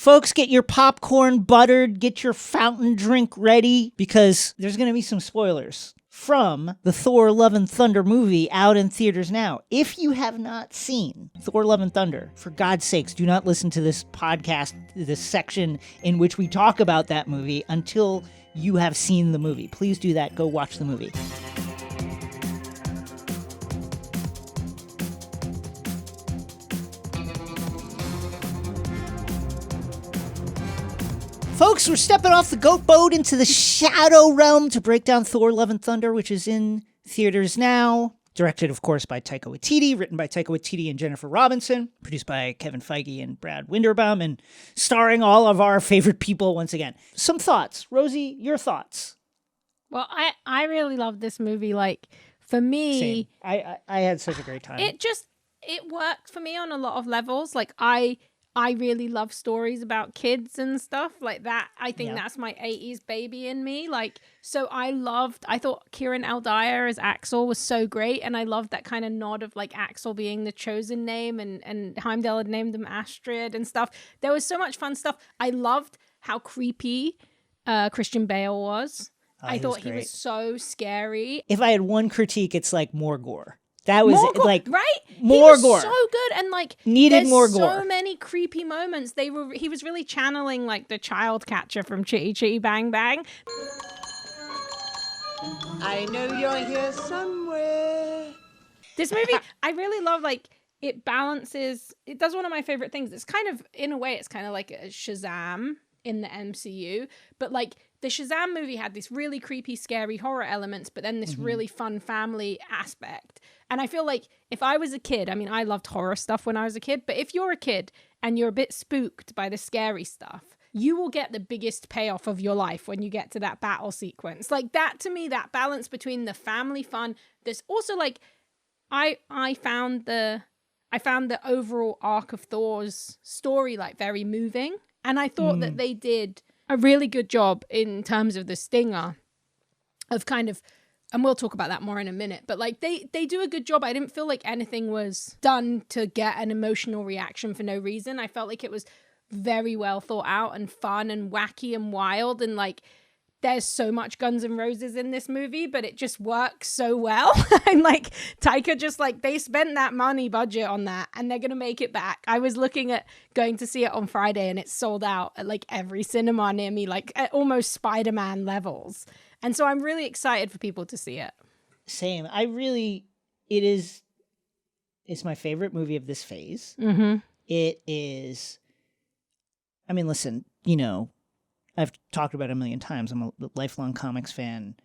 Folks, get your popcorn buttered, get your fountain drink ready, because there's going to be some spoilers from the Thor Love and Thunder movie out in theaters now. If you have not seen Thor Love and Thunder, for God's sakes, do not listen to this podcast, this section in which we talk about that movie until you have seen the movie. Please do that. Go watch the movie. Folks, we're stepping off the goat boat into the shadow realm to break down Thor Love and Thunder, which is in theaters now. Directed, of course, by Taika Waititi, written by Taika Waititi and Jennifer Robinson, produced by Kevin Feige and Brad Winderbaum, and starring all of our favorite people once again. Some thoughts. Rosie, your thoughts? Well, I really love this movie. Like, for me... Same. I had such a great time. It worked for me on a lot of levels. Like, I really love stories about kids and stuff like that. I think that's my 80s baby in me. Like, so I thought Kieran Dyer as Axel was so great. And I loved that kind of nod of like Axel being the chosen name and Heimdall had named him Astrid and stuff. There was so much fun stuff. I loved how creepy Christian Bale was. I thought he was so scary. If I had one critique, it's like more gore. That was like right. More he was gore. So good and like needed more gore. So many creepy moments. He was really channeling like the child catcher from Chitty Chitty Bang Bang. I know you're here somewhere. This movie, I really love. Like it balances. It does one of my favorite things. It's kind of in a way, it's kind of like a Shazam in the MCU, but like. The Shazam movie had this really creepy, scary horror elements, but then this really fun family aspect. And I feel like if I was a kid, I mean, I loved horror stuff when I was a kid, but if you're a kid and you're a bit spooked by the scary stuff, you will get the biggest payoff of your life when you get to that battle sequence. Like that, to me, that balance between the family fun, there's also like, I found the overall arc of Thor's story like very moving. And I thought that they did a really good job in terms of the stinger of kind of, and we'll talk about that more in a minute, but like they do a good job. I didn't feel like anything was done to get an emotional reaction for no reason. I felt like it was very well thought out and fun and wacky and wild, and like there's so much Guns N' Roses in this movie, but it just works so well. And like Taika just like, they spent that money budget on that and they're going to make it back. I was looking at going to see it on Friday and it's sold out at like every cinema near me, like at almost Spider-Man levels. And so I'm really excited for people to see it. Same. It's my favorite movie of this phase. Mm-hmm. It is, I mean, listen, you know, I've talked about it a million times. I'm a lifelong comics fan.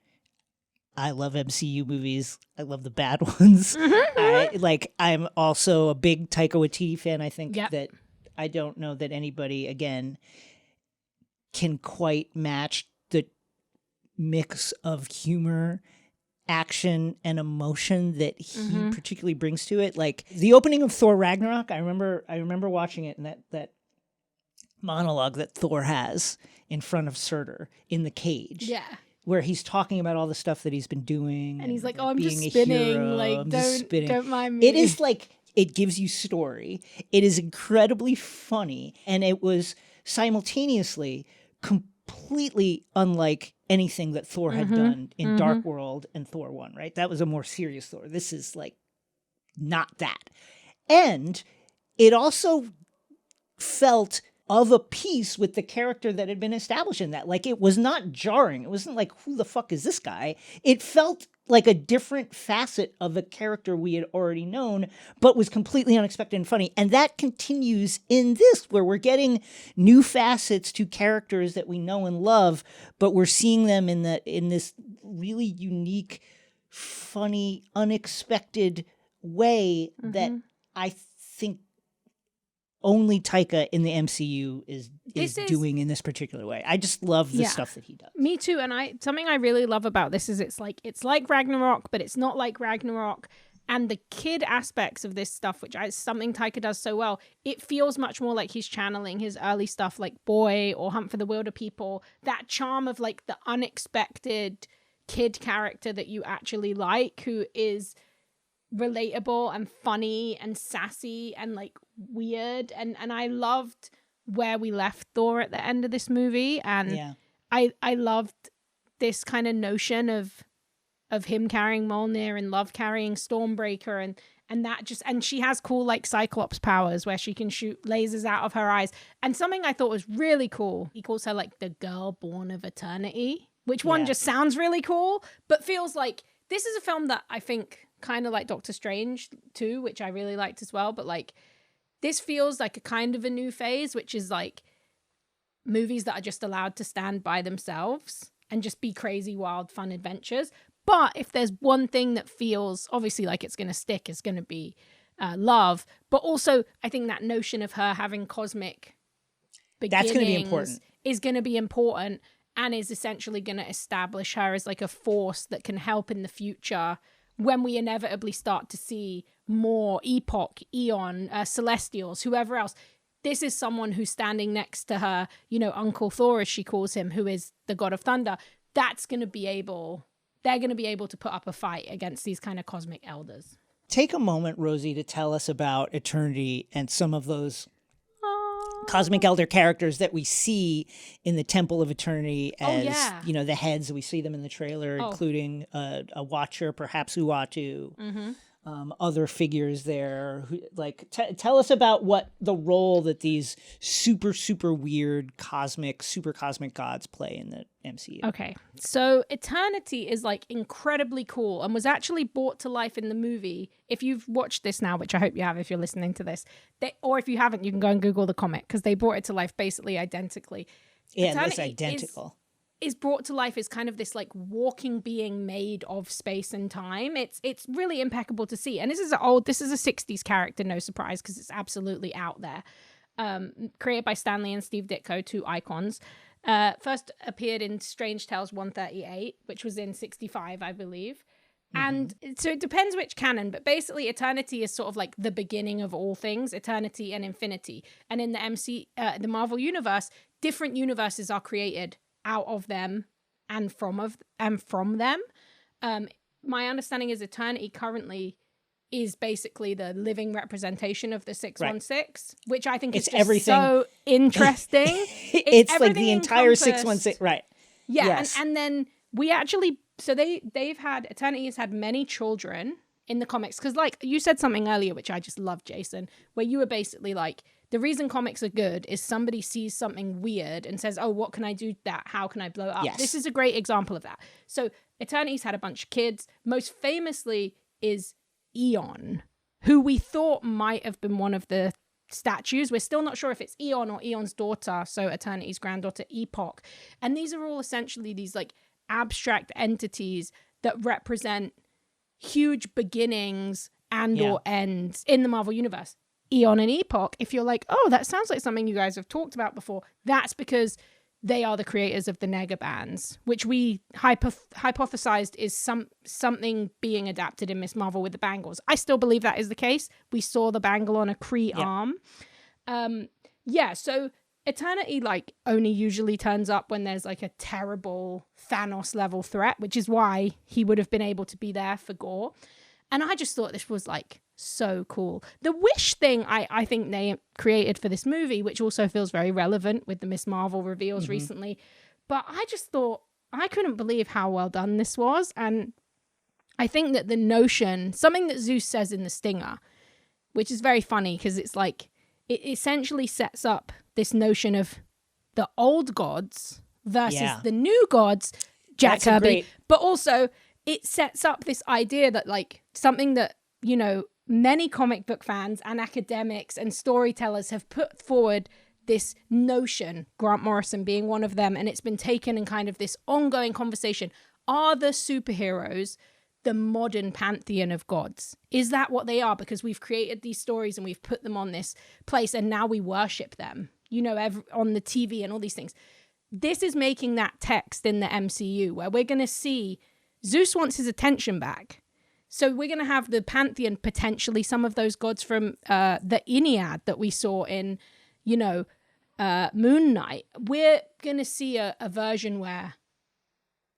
I love MCU movies. I love the bad ones. I'm also a big Taika Waititi fan. I think that I don't know that anybody, again, can quite match the mix of humor, action, and emotion that he particularly brings to it. Like the opening of Thor Ragnarok, I remember watching it, and that monologue that Thor has in front of Surtur in the cage. Yeah. Where he's talking about all the stuff that he's been doing. And he's like, oh, I'm being just a spinning. hero. Like, don't mind me. It is like, it gives you story. It is incredibly funny. And it was simultaneously completely unlike anything that Thor had done in Dark World and Thor 1, right? That was a more serious Thor. This is like not that. And it also felt of a piece with the character that had been established in that. Like, it was not jarring. It wasn't like, who the fuck is this guy? It felt like a different facet of a character we had already known, but was completely unexpected and funny. And that continues in this, where we're getting new facets to characters that we know and love, but we're seeing them in this really unique, funny, unexpected way that I think only Taika in the MCU is doing in this particular way. I just love the stuff that he does. Me too. And something I really love about this is it's like Ragnarok, but it's not like Ragnarok. And the kid aspects of this stuff, which is something Taika does so well, it feels much more like he's channeling his early stuff like Boy or Hunt for the Wilder People. That charm of like the unexpected kid character that you actually like, who is relatable and funny and sassy and like weird, and I loved where we left Thor at the end of this movie. And I loved this kind of notion of him carrying Mjolnir and Love carrying Stormbreaker, and that just, and she has cool like Cyclops powers where she can shoot lasers out of her eyes. And something I thought was really cool, he calls her like the girl born of eternity, which one just sounds really cool, but feels like this is a film that I think kind of like Doctor Strange too, which I really liked as well. But like this feels like a kind of a new phase, which is like movies that are just allowed to stand by themselves and just be crazy, wild, fun adventures. But if there's one thing that feels obviously like it's going to stick, it's going to be love. But also, I think that notion of her having cosmic beginnings that's going to be important. Is going to be important and is essentially going to establish her as like a force that can help in the future when we inevitably start to see more Epoch, Eon, Celestials, whoever else. This is someone who's standing next to her, you know, Uncle Thor, as she calls him, who is the god of thunder. That's going to be able... They're going to be able to put up a fight against these kind of cosmic elders. Take a moment, Rosie, to tell us about Eternity and some of those cosmic elder characters that we see in the Temple of Eternity as, you know, the heads. We see them in the trailer, including a Watcher, perhaps Uatu, other figures there. Tell us about what the role that these super, super weird super cosmic gods play in the MCU. Okay, so Eternity is like incredibly cool and was actually brought to life in the movie. If you've watched this now, which I hope you have if you're listening to this, or if you haven't, you can go and Google the comic because they brought it to life basically identically. Yeah, it's identical. Is brought to life as kind of this like walking being made of space and time. It's really impeccable to see. And this is a 60s character, no surprise, because it's absolutely out there. Created by Stan Lee and Steve Ditko, two icons. First appeared in Strange Tales 138, which was in 65, I believe. And so it depends which canon, but basically Eternity is sort of like the beginning of all things, Eternity and Infinity. And in the Marvel universe, different universes are created out of them and from them. My understanding is Eternity currently is basically the living representation of the 616, which I think is just everything. So interesting. It's like the entire 616, right? Yeah, yes. And then we actually, so Eternity has had many children in the comics, because like you said something earlier, which I just love, Jason, where you were basically like, the reason comics are good is somebody sees something weird and says, oh, what can I do that? How can I blow it up? Yes. This is a great example of that. So Eternity's had a bunch of kids. Most famously is Eon, who we thought might have been one of the statues. We're still not sure if it's Eon or Eon's daughter, so Eternity's granddaughter, Epoch. And these are all essentially these like abstract entities that represent huge beginnings and or ends in the Marvel universe. Eon and Epoch, if you're like, oh, that sounds like something you guys have talked about before, that's because they are the creators of the Negabands, which we hypothesized is something being adapted in Miss Marvel with the bangles. I still believe that is the case. We saw the bangle on a Kree arm. So Eternity like only usually turns up when there's like a terrible Thanos level threat, which is why he would have been able to be there for Gore. And I just thought this was like so cool. The wish thing I think they created for this movie, which also feels very relevant with the Miss Marvel reveals recently. But I just thought, I couldn't believe how well done this was. And I think that the notion, something that Zeus says in The Stinger, which is very funny because it's like, it essentially sets up this notion of the old gods versus the new gods, Jack Kirby. But also it sets up this idea that like something that, you know, many comic book fans and academics and storytellers have put forward this notion, Grant Morrison being one of them, and it's been taken in kind of this ongoing conversation. Are the superheroes the modern pantheon of gods? Is that what they are? Because we've created these stories and we've put them on this place and now we worship them, you know, on the TV and all these things. This is making that text in the MCU where we're going to see Zeus wants his attention back. So we're going to have the pantheon, potentially some of those gods from the Ennead that we saw in, you know, Moon Knight. We're going to see a version where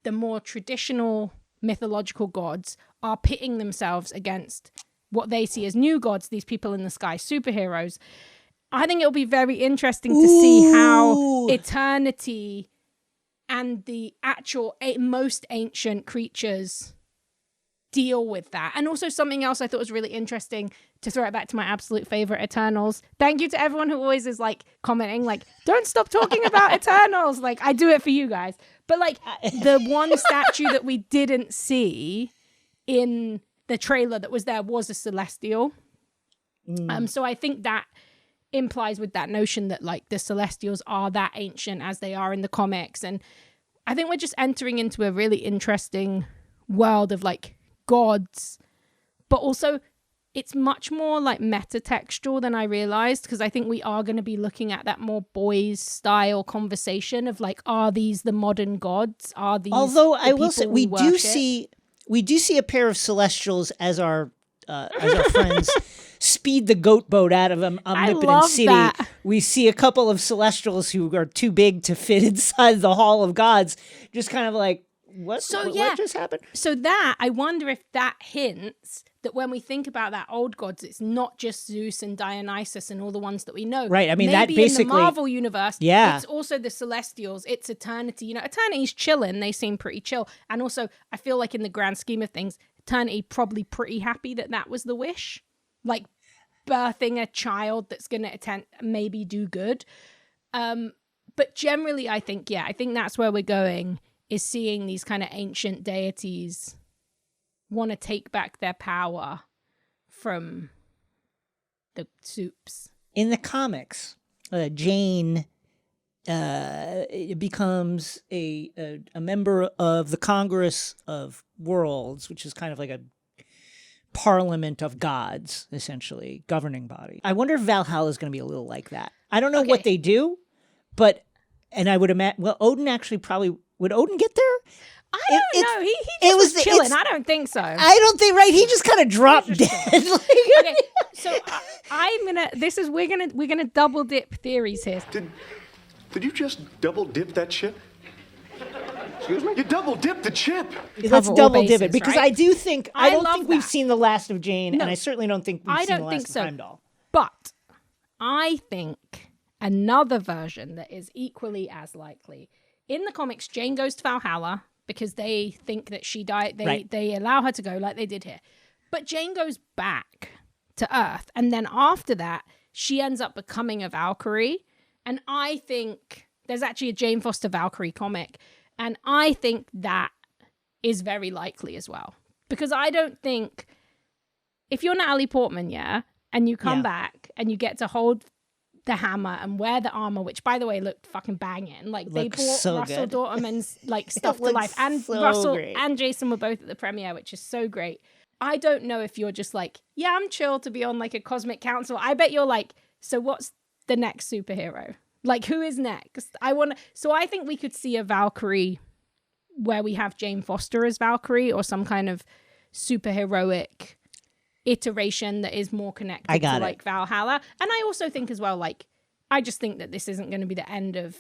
the more traditional mythological gods are pitting themselves against what they see as new gods, these people in the sky, superheroes. I think it'll be very interesting to see how eternity and the actual most ancient creatures deal with that. And also something else I thought was really interesting, to throw it back to my absolute favorite Eternals. Thank you to everyone who always is like commenting like, don't stop talking about Eternals. Like, I do it for you guys. But like the one statue that we didn't see in the trailer that was there was a Celestial. So I think that implies with that notion that like the Celestials are that ancient as they are in the comics. And I think we're just entering into a really interesting world of like gods, but also it's much more like meta-textual than I realized, because I think we are going to be looking at that more boys style conversation of like, are these the modern gods? Are these Although the I will say we do worship? see a pair of Celestials as our friends speed the goat boat out of Omnipotent City. That. We see a couple of Celestials who are too big to fit inside the Hall of Gods, just kind of like, what just happened? So that, I wonder if that hints that when we think about that old gods, it's not just Zeus and Dionysus and all the ones that we know. Right. I mean, maybe that basically in the Marvel universe, yeah, it's also the Celestials, it's Eternity. You know, Eternity's chilling. They seem pretty chill. And also, I feel like in the grand scheme of things, Eternity probably pretty happy that that was the wish. Like birthing a child that's going to maybe do good. But generally, I think that's where we're going, is seeing these kind of ancient deities want to take back their power from the soups. In the comics, Jane becomes a member of the Congress of Worlds, which is kind of like a parliament of gods, essentially, governing body. I wonder if Valhalla is going to be a little like that. I don't know what they do, and I would imagine, well, Odin actually probably, would Odin get there? I don't know. He just was chilling. I don't think so. I don't think, right? He just kind of dropped dead. Okay, so we're gonna double dip theories here. Did you just double dip that chip? Excuse me? You double dipped the chip. Let's double dip it, because right? I do think I don't think we've that. seen the last of Jane, No, and I certainly don't think we've seen the last of Heimdall. But I think another version that is equally as likely. In the comics, Jane goes to Valhalla because they think that she died. They allow her to go like they did here. But Jane goes back to Earth. And then after that, she ends up becoming a Valkyrie. And I think there's actually a Jane Foster Valkyrie comic. And I think that is very likely as well. Because I don't think, if you're Natalie Portman, and you come back and you get to hold the hammer and wear the armor, which by the way looked fucking banging. Like they brought so Russell good. Dortmund's like stuff to life, and so Russell great. and Jason were both at the premiere, which is so great. I don't know if you're just like, yeah, I'm chill to be on like a cosmic council. I bet you're like, so what's the next superhero? Like, who is next? So I think we could see a Valkyrie where we have Jane Foster as Valkyrie, or some kind of superheroic iteration that is more connected to like Valhalla. And I also think as well, like, I just think that this isn't going to be the end of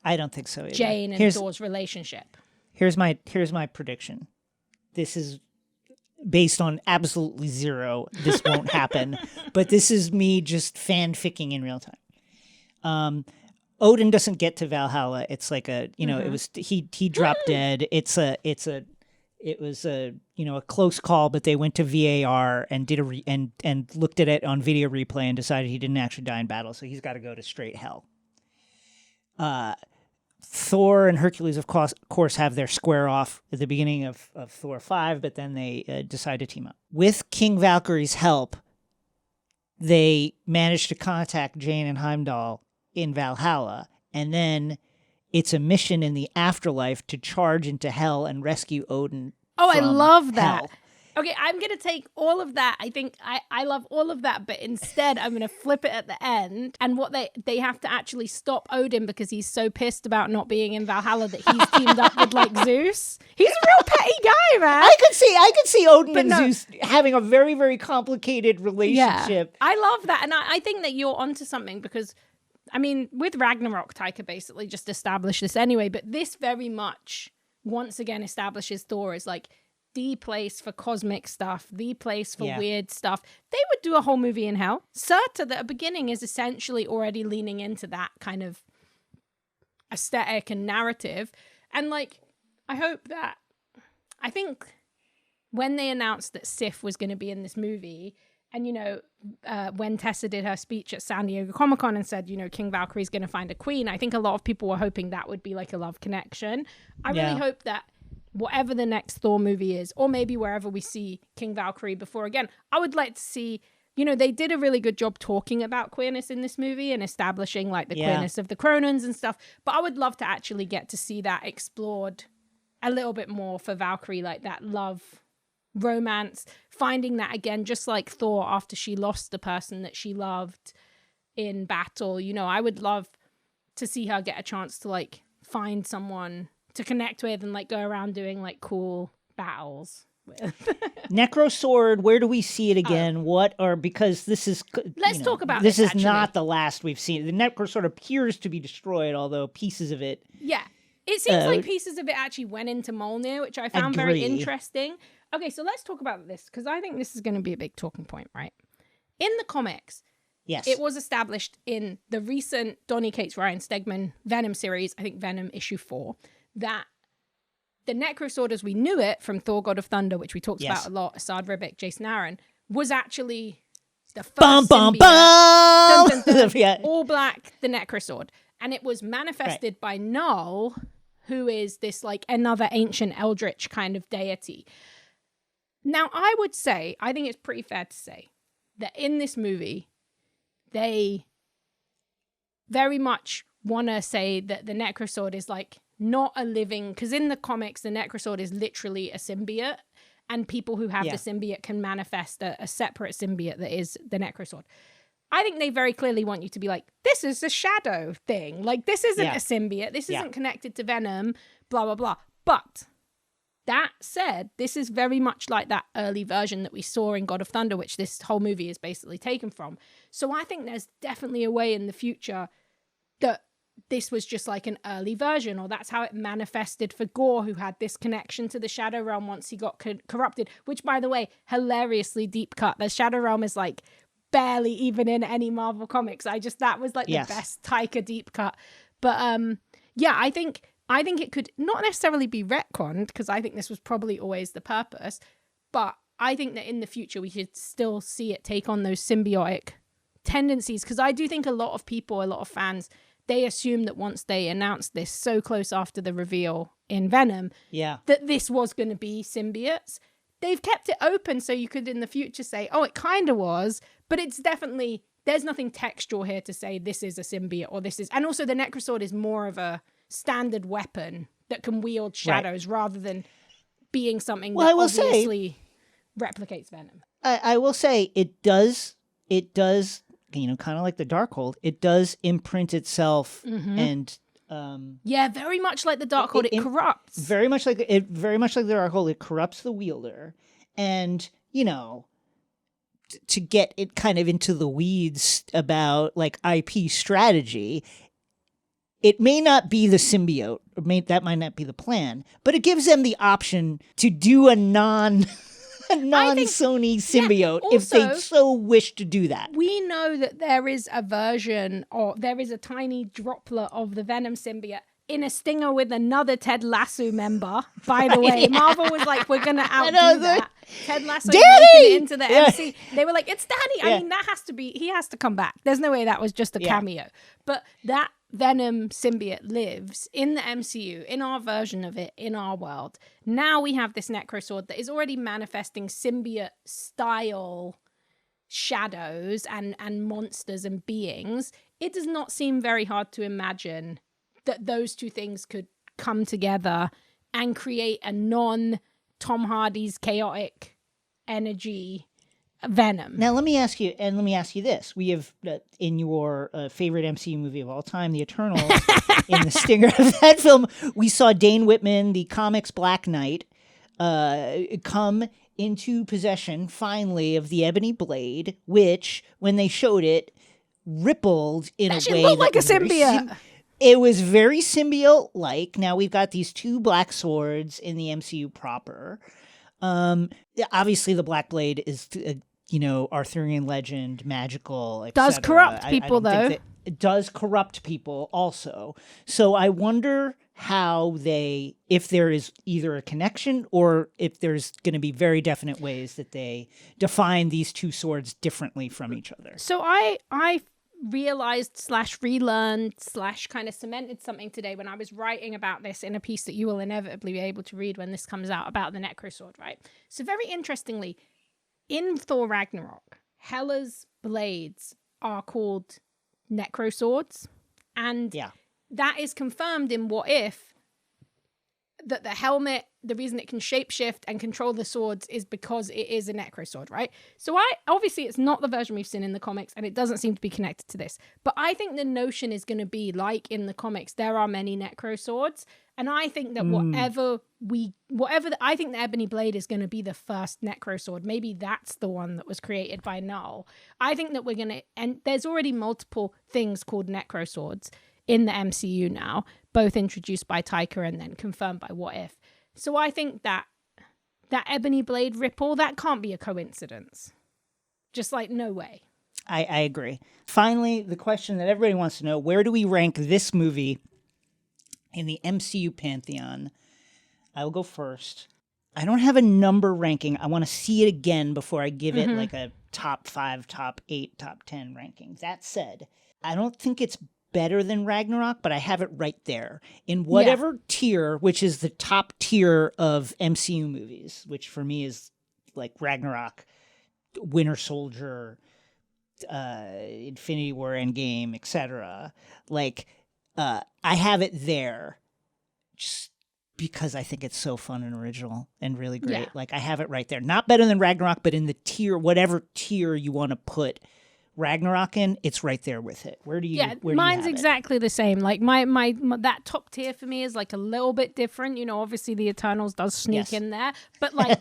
I don't think so either. Jane and Thor's relationship. Here's my prediction. This is based on absolutely zero. This won't happen, but this is me just fanficking in real time. Odin doesn't get to Valhalla. It's like a, it was he dropped dead. It was a close call, but they went to VAR and did and looked at it on video replay and decided he didn't actually die in battle, so he's got to go to straight hell. Thor and Hercules, of course, have their square off at the beginning of Thor 5, but then they decide to team up. With King Valkyrie's help, they managed to contact Jane and Heimdall in Valhalla, and then it's a mission in the afterlife to charge into hell and rescue Odin. Oh, I love that. Hell. Okay, I'm going to take all of that. I think I love all of that, but instead I'm going to flip it at the end. And what they have to actually stop Odin because he's so pissed about not being in Valhalla that he's teamed up with like Zeus. He's a real petty guy, man. I could see Odin and Zeus having a very, very complicated relationship. Yeah, I love that. And I think that you're onto something, because I mean, with Ragnarok, Taika basically just established this anyway, but this very much once again establishes Thor as like the place for cosmic stuff, the place for Yeah. weird stuff, they would do a whole movie in hell. Serta, the beginning, is essentially already leaning into that kind of aesthetic and narrative. And like, I think when they announced that Sif was going to be in this movie, and, you know, when Tessa did her speech at San Diego Comic-Con and said, you know, King Valkyrie's going to find a queen, I think a lot of people were hoping that would be like a love connection. I really hope that whatever the next Thor movie is, or maybe wherever we see King Valkyrie before again, I would like to see, you know, they did a really good job talking about queerness in this movie and establishing like the queerness of the Cronins and stuff. But I would love to actually get to see that explored a little bit more for Valkyrie, like that love, romance, finding that again, just like Thor after she lost the person that she loved in battle. You know, I would love to see her get a chance to like find someone to connect with and like go around doing like cool battles with. Necrosword, where do we see it again? Because this is Let's talk about this. this, Is not the last we've seen. The Necrosword appears to be destroyed, although pieces of it. Yeah. It seems like pieces of it actually went into Mjolnir, which I found very interesting. Okay, so let's talk about this, because I think this is going to be a big talking point, right? In the comics, yes, it was established in the recent Donny Cates Ryan Stegman Venom series, I think Venom issue 4, that the Necrosword as we knew it from Thor God of Thunder, which we talked about a lot, Asad Ribic, Jason Aaron, was actually the first symbiote, all black, the Necrosword. And it was manifested by Null, who is this like another ancient eldritch kind of deity. Now, I would say, I think it's pretty fair to say that in this movie, they very much want to say that the Necrosword is like not a living, because in the comics, the Necrosword is literally a symbiote, and people who have the symbiote can manifest a separate symbiote that is the Necrosword. I think they very clearly want you to be like, this is a shadow thing. Like, this isn't a symbiote. This isn't connected to Venom, blah, blah, blah. But that said, this is very much like that early version that we saw in God of Thunder, which this whole movie is basically taken from. So I think there's definitely a way in the future that this was just like an early version, or that's how it manifested for Gore, who had this connection to the Shadow Realm once he got corrupted, which, by the way, hilariously deep cut. The Shadow Realm is like barely even in any Marvel comics. That was like the best Taika deep cut. But I think it could not necessarily be retconned, because I think this was probably always the purpose, but I think that in the future we should still see it take on those symbiotic tendencies, because I do think a lot of people, a lot of fans, they assume that once they announced this so close after the reveal in Venom, that this was going to be symbiotes. They've kept it open so you could in the future say, oh, it kind of was, but it's definitely, there's nothing textual here to say this is a symbiote or this is, and also the Necrosword is more of a standard weapon that can wield shadows rather than being something that obviously replicates Venom. I will say it does, you know, kind of like the Darkhold, it does imprint itself and very much like the Darkhold, it corrupts. Very much like the Darkhold, it corrupts the wielder. And, you know, to get it kind of into the weeds about like IP strategy, it may not be the symbiote, that might not be the plan, but it gives them the option to do a non-Sony symbiote if they so wish to do that. We know that there is a version, or there is a tiny droplet of the Venom symbiote in a stinger with another Ted Lasso member, by the way. Marvel was like, we're going to outdo that. Ted Lasso making it into the MC. They were like, it's Danny. I mean, he has to come back. There's no way that was just a cameo. But that Venom symbiote lives in the MCU, in our version of it, in our world. Now we have this Necrosword that is already manifesting symbiote-style shadows and monsters and beings. It does not seem very hard to imagine that those two things could come together and create a non-Tom Hardy's chaotic energy Venom. Now let me ask you this: we have in your favorite MCU movie of all time, The Eternals, in the stinger of that film, we saw Dane Whitman, the comics Black Knight, come into possession finally of the Ebony Blade, which, when they showed it, rippled in a way looked like a symbiote. It was very symbiote-like. Now we've got these two black swords in the MCU proper. Obviously, the Black Blade is, Arthurian legend, magical, Does etc. corrupt I people, don't think though. it does corrupt people also. So I wonder how if there is either a connection or if there's going to be very definite ways that they define these two swords differently from each other. So I realized / relearned / kind of cemented something today when I was writing about this in a piece that you will inevitably be able to read when this comes out about the Necro Sword, right? So very interestingly, in Thor Ragnarok, Hela's blades are called Necro Swords. And that is confirmed in What If, that the helmet, the reason it can shapeshift and control the swords is because it is a Necro Sword, right? So obviously it's not the version we've seen in the comics, and it doesn't seem to be connected to this. But I think the notion is going to be like in the comics, there are many Necro Swords, and I think that I think the Ebony Blade is going to be the first Necro Sword. Maybe that's the one that was created by Null. I think that and there's already multiple things called Necro Swords in the MCU now, both introduced by Taika and then confirmed by What If. So I think that Ebony Blade ripple, that can't be a coincidence. Just like, no way. I agree. Finally, the question that everybody wants to know, where do we rank this movie in the MCU Pantheon? I will go first. I don't have a number ranking. I want to see it again before I give it like a top 5, top 8, top 10 ranking. That said, I don't think it's better than Ragnarok, but I have it right there in whatever tier, which is the top tier of MCU movies, which for me is like Ragnarok, Winter Soldier, Infinity War, Endgame, etc. Like, I have it there just because I think it's so fun and original and really great. Yeah. Like, I have it right there. Not better than Ragnarok, but in the tier, whatever tier you want to put Ragnarok in, it's right there with it. Where do you? Yeah, where mine's do you have exactly the same. Like my that top tier for me is like a little bit different. You know, obviously the Eternals does sneak in there, but like,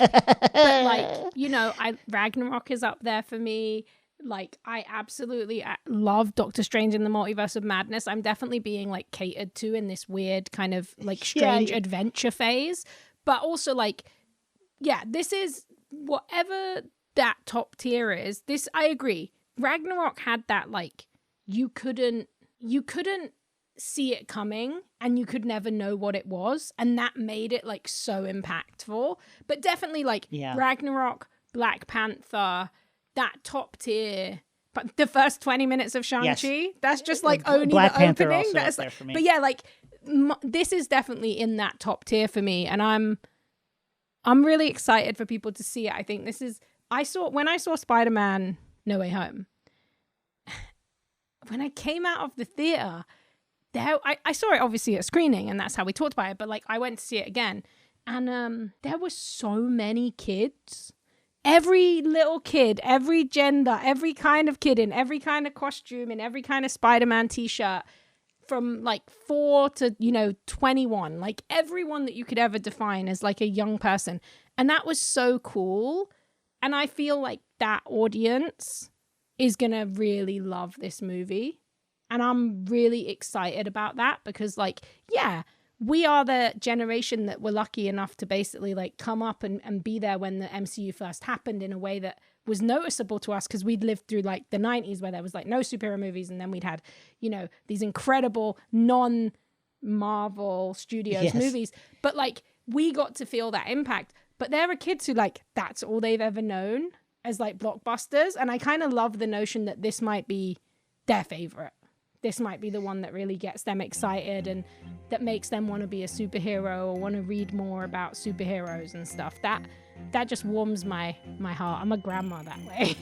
Ragnarok is up there for me. Like, I absolutely love Doctor Strange in the Multiverse of Madness. I'm definitely being like catered to in this weird kind of like strange adventure phase. But also like, this is whatever that top tier is. This, I agree. Ragnarok had that like you couldn't see it coming and you could never know what it was, and that made it like so impactful. But definitely like Ragnarok, Black Panther, that top tier. But the first 20 minutes of Shang-Chi, that's just like only Black the Panther opening. also That's up there like, for me. but yeah, like this is definitely in that top tier for me, and I'm really excited for people to see it. I think this is when I saw Spider-Man No Way Home. When I came out of the theater, I saw it obviously at screening, and that's how we talked about it. But like, I went to see it again, and there were so many kids. Every little kid, every gender, every kind of kid in every kind of costume, in every kind of Spider-Man t-shirt, from like 4 to 21, like everyone that you could ever define as like a young person, and that was so cool. And I feel like that audience is gonna really love this movie, and I'm really excited about that because like, we are the generation that were lucky enough to basically like come up and be there when the MCU first happened in a way that was noticeable to us, because we'd lived through like the 90s where there was like no superhero movies, and then we'd had these incredible non-Marvel Studios movies, but like we got to feel that impact. But there are kids who like that's all they've ever known as like blockbusters, and I kind of love the notion that this might be their favorite. This might be the one that really gets them excited and that makes them want to be a superhero or want to read more about superheroes and stuff. That just warms my heart. I'm a grandma that way.